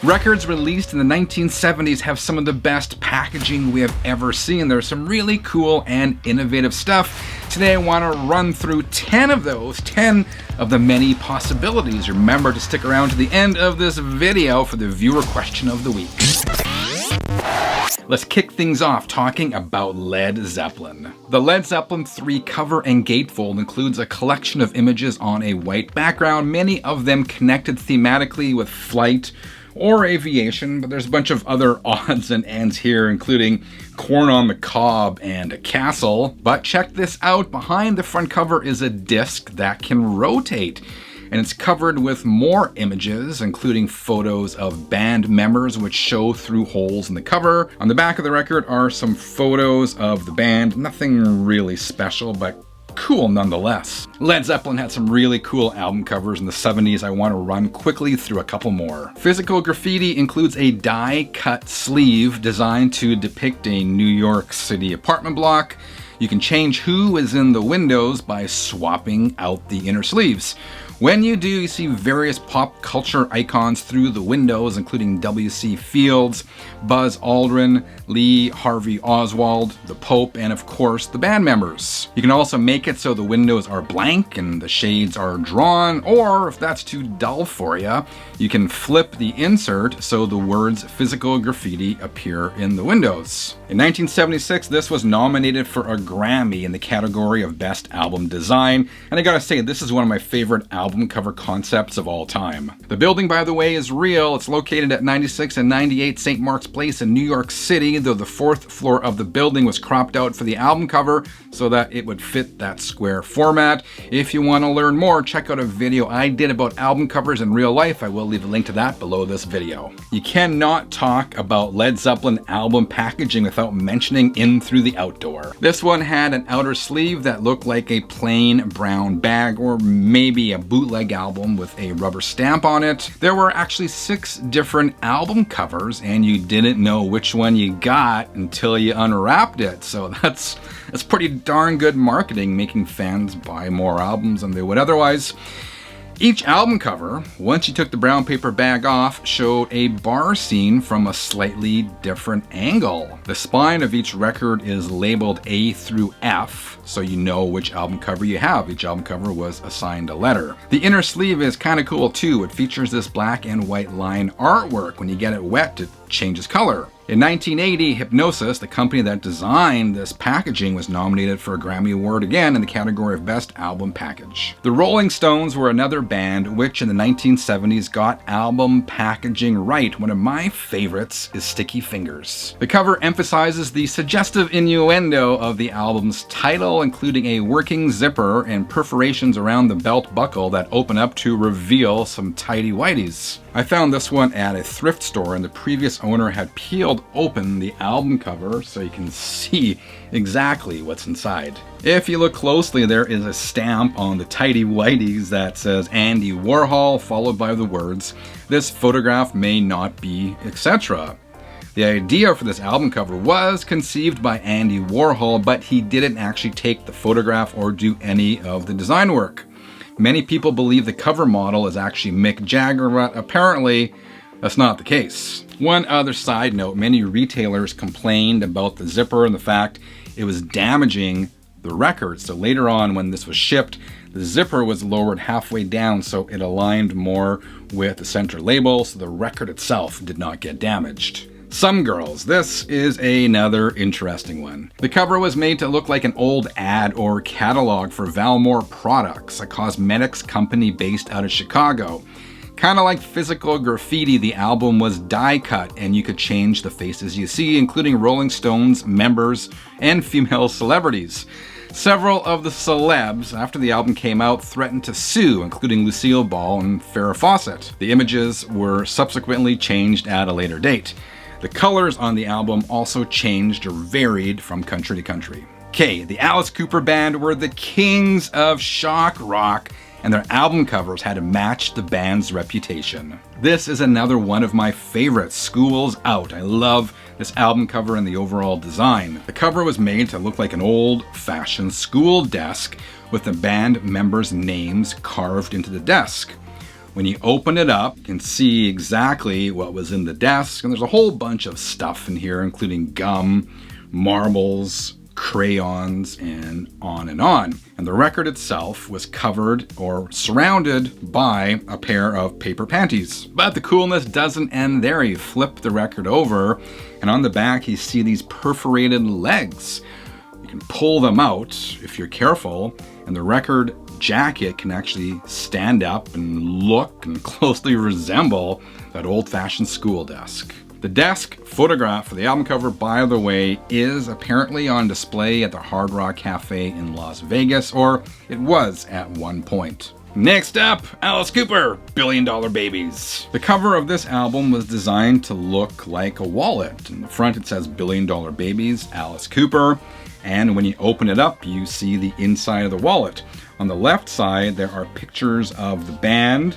Records released in the 1970s have some of the best packaging we have ever seen. There's some really cool and innovative stuff. Today I want to run through 10 of those, 10 of the many possibilities. Remember to stick around to the end of this video for the viewer question of the week. Let's kick things off talking about Led Zeppelin. The Led Zeppelin 3 cover and gatefold includes a collection of images on a white background, many of them connected thematically with flight or aviation, but there's a bunch of other odds and ends here, including corn on the cob and a castle. But check this out, behind the front cover is a disc that can rotate. And it's covered with more images, including photos of band members which show through holes in the cover. On the back of the record are some photos of the band. Nothing really special, but cool nonetheless. Led Zeppelin had some really cool album covers in the 70s. I want to run quickly through a couple more. Physical Graffiti includes a die-cut sleeve designed to depict a New York City apartment block. You can change who is in the windows by swapping out the inner sleeves. When you do, you see various pop culture icons through the windows, including W.C. Fields, Buzz Aldrin, Lee Harvey Oswald, the Pope, and of course the band members. You can also make it so the windows are blank and the shades are drawn, or if that's too dull for you, you can flip the insert so the words Physical Graffiti appear in the windows. In 1976, this was nominated for a Grammy in the category of Best Album Design, and I gotta say, this is one of my favorite album cover concepts of all time. The building, by the way, is real. It's located at 96 and 98 St. Mark's Place in New York City, though the 4th floor of the building was cropped out for the album cover so that it would fit that square format. If you want to learn more, check out a video I did about album covers in real life. I will leave a link to that below this video. You cannot talk about Led Zeppelin album packaging without mentioning In Through the Outdoor. This one had an outer sleeve that looked like a plain brown bag, or maybe a bootleg album with a rubber stamp on it. There were actually 6 different album covers, and you didn't know which one you got until you unwrapped it. So that's pretty darn good marketing, making fans buy more albums than they would otherwise. Each album cover, once you took the brown paper bag off, showed a bar scene from a slightly different angle. The spine of each record is labeled A through F, so you know which album cover you have. Each album cover was assigned a letter. The inner sleeve is kind of cool too. It features this black and white line artwork. When you get it wet, it changes color. In 1980, Hypnosis, the company that designed this packaging, was nominated for a Grammy Award again in the category of Best Album Package. The Rolling Stones were another band which in the 1970s got album packaging right. One of my favorites is Sticky Fingers. The cover emphasizes the suggestive innuendo of the album's title, including a working zipper and perforations around the belt buckle that open up to reveal some tighty-whities. I found this one at a thrift store, and the previous owner had peeled open the album cover so you can see exactly what's inside. If you look closely, there is a stamp on the tighty-whities that says Andy Warhol, followed by the words, "This photograph may not be, etc." The idea for this album cover was conceived by Andy Warhol, but he didn't actually take the photograph or do any of the design work. Many people believe the cover model is actually Mick Jagger, but apparently that's not the case. One other side note, many retailers complained about the zipper and the fact it was damaging the record. So later on, when this was shipped, the zipper was lowered halfway down so it aligned more with the center label, so the record itself did not get damaged. Some Girls. This is another interesting one. The cover was made to look like an old ad or catalog for Valmore Products, a cosmetics company based out of Chicago. Kind of like Physical Graffiti, the album was die cut and you could change the faces you see, including Rolling Stones members and female celebrities. Several of the celebs, after the album came out, threatened to sue, including Lucille Ball and Farrah Fawcett. The images were subsequently changed at a later date. The colors on the album also changed or varied from country to country. Okay, the Alice Cooper Band were the kings of shock rock, and their album covers had to match the band's reputation. This is another one of my favorites, School's Out. I love this album cover and the overall design. The cover was made to look like an old-fashioned school desk with the band members' names carved into the desk. When you open it up, you can see exactly what was in the desk, and there's a whole bunch of stuff in here, including gum, marbles, crayons, and on and on. And the record itself was covered or surrounded by a pair of paper panties. But the coolness doesn't end there. You flip the record over, and on the back you see these perforated legs. You can pull them out if you're careful, and the record jacket can actually stand up and look and closely resemble that old-fashioned school desk. The desk photograph for the album cover, by the way, is apparently on display at the Hard Rock Cafe in Las Vegas, or it was at one point. Next up, Alice Cooper, $1 Billion Babies. The cover of this album was designed to look like a wallet. In the front it says $1 Billion Babies, Alice Cooper, and when you open it up, you see the inside of the wallet. On the left side, there are pictures of the band,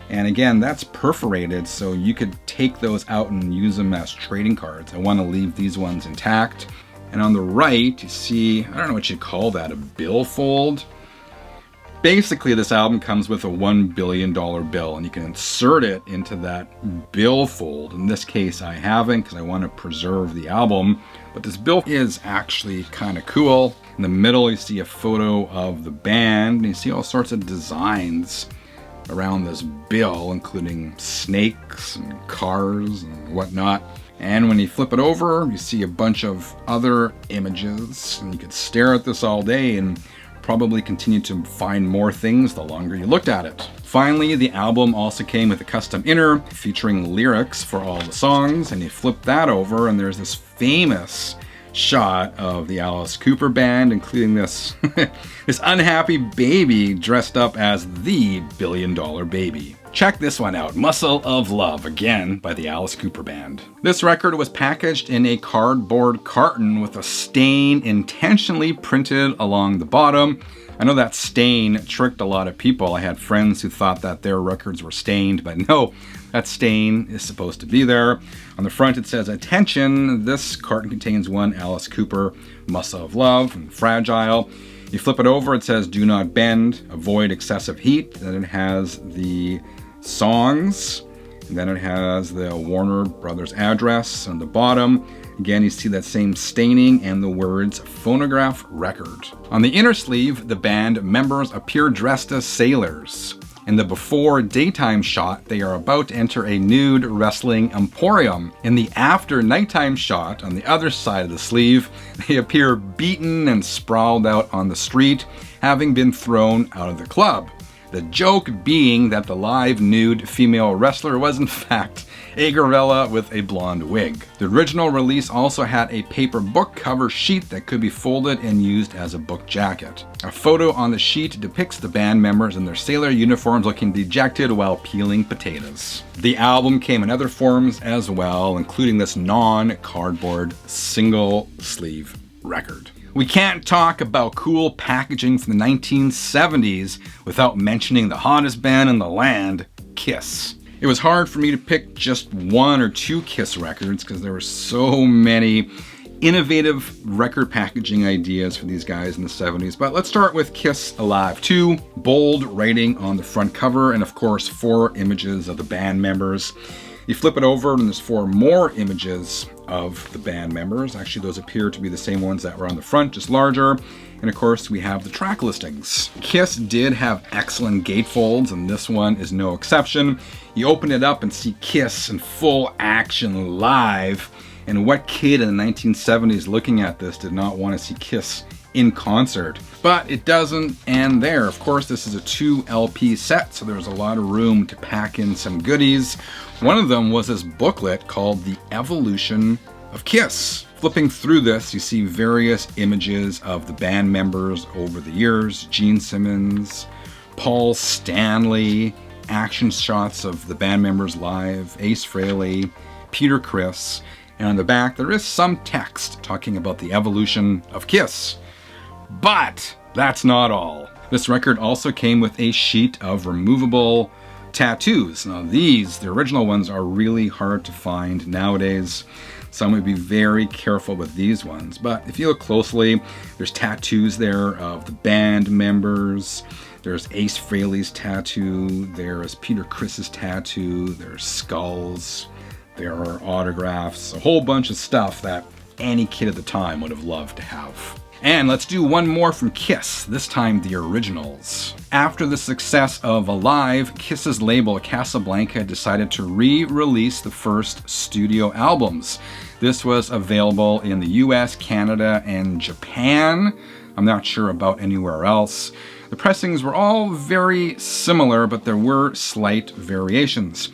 and again, that's perforated, so you could take those out and use them as trading cards. I want to leave these ones intact. And on the right, you see, I don't know what you'd call that, a billfold? Basically, this album comes with a $1 billion bill, and you can insert it into that billfold. In this case, I haven't, because I want to preserve the album, but this bill is actually kind of cool. In the middle, you see a photo of the band, and you see all sorts of designs around this bill, including snakes and cars and whatnot. And when you flip it over, you see a bunch of other images, and you could stare at this all day and probably continue to find more things the longer you looked at it. Finally, the album also came with a custom inner featuring lyrics for all the songs, and you flip that over and there's this famous shot of the Alice Cooper band, including this this unhappy baby dressed up as the $1 Billion Baby. Check this one out, Muscle of Love, again by the Alice Cooper Band. This record was packaged in a cardboard carton with a stain intentionally printed along the bottom. I know that stain tricked a lot of people. I had friends who thought that their records were stained, but no, that stain is supposed to be there. On the front it says, attention, this carton contains one Alice Cooper Muscle of Love and Fragile. You flip it over, it says, do not bend, avoid excessive heat. Then it has the songs, and then it has the Warner Brothers address on the bottom. Again, you see that same staining and the words phonograph record. On the inner sleeve, the band members appear dressed as sailors. In the before daytime shot, they are about to enter a nude wrestling emporium. In the after nighttime shot, on the other side of the sleeve, they appear beaten and sprawled out on the street, having been thrown out of the club. The joke being that the live nude female wrestler was in fact a gorilla with a blonde wig. The original release also had a paper book cover sheet that could be folded and used as a book jacket. A photo on the sheet depicts the band members in their sailor uniforms looking dejected while peeling potatoes. The album came in other forms as well, including this non-cardboard single sleeve record. We can't talk about cool packaging from the 1970s without mentioning the hottest band in the land, Kiss. It was hard for me to pick just one or two Kiss records because there were so many innovative record packaging ideas for these guys in the 70s. But let's start with Kiss Alive 2, bold writing on the front cover, and of course 4 images of the band members. You flip it over and there's 4 more images of the band members. Actually, those appear to be the same ones that were on the front, just larger. And of course, we have the track listings. Kiss did have excellent gatefolds, and this one is no exception. You open it up and see Kiss in full action live. And what kid in the 1970s looking at this did not want to see Kiss in concert? But it doesn't end there. Of course, this is a 2 LP set, so there's a lot of room to pack in some goodies. One of them was this booklet called The Evolution of Kiss. Flipping through this, you see various images of the band members over the years. Gene Simmons, Paul Stanley, action shots of the band members live, Ace Frehley, Peter Criss, and on the back there is some text talking about the evolution of Kiss. But that's not all. This record also came with a sheet of removable tattoos. Now these, the original ones, are really hard to find nowadays. So I'm going to be very careful with these ones. But if you look closely, there's tattoos there of the band members. There's Ace Frehley's tattoo, there's Peter Criss's tattoo, there's skulls, there are autographs, a whole bunch of stuff that any kid at the time would have loved to have. And let's do one more from Kiss, this time the originals. After the success of Alive, Kiss's label Casablanca decided to re-release the first studio albums. This was available in the US, Canada, and Japan. I'm not sure about anywhere else. The pressings were all very similar, but there were slight variations.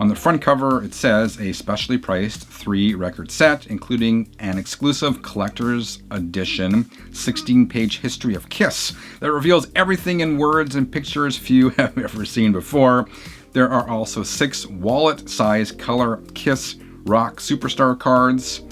On the front cover, it says a specially priced 3-record set, including an exclusive collector's edition 16-page history of Kiss that reveals everything in words and pictures few have ever seen before. There are also 6 wallet-sized color Kiss Rock Superstar cards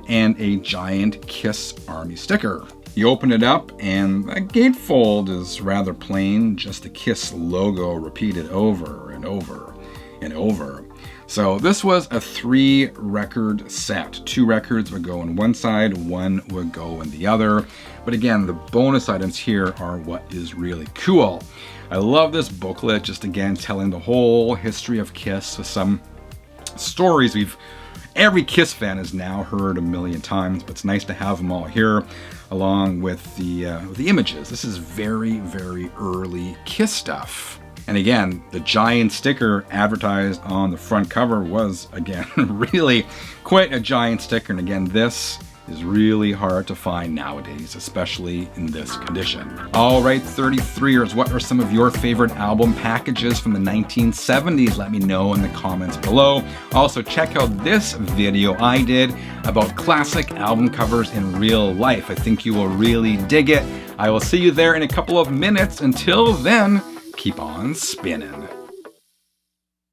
and a giant Kiss Army sticker. You open it up and the gatefold is rather plain, just the Kiss logo repeated over and over and over. So this was a 3-record set. 2 records would go on one side, 1 would go on the other. But again, the bonus items here are what is really cool. I love this booklet, just again telling the whole history of Kiss with some stories every Kiss fan has now heard a million times, but it's nice to have them all here along with the images. This is very, very early Kiss stuff. And again, the giant sticker advertised on the front cover was, again, really quite a giant sticker. And again, this is really hard to find nowadays, especially in this condition. All right, 33ers, what are some of your favorite album packages from the 1970s? Let me know in the comments below. Also, check out this video I did about classic album covers in real life. I think you will really dig it. I will see you there in a couple of minutes. Until then, keep on spinning.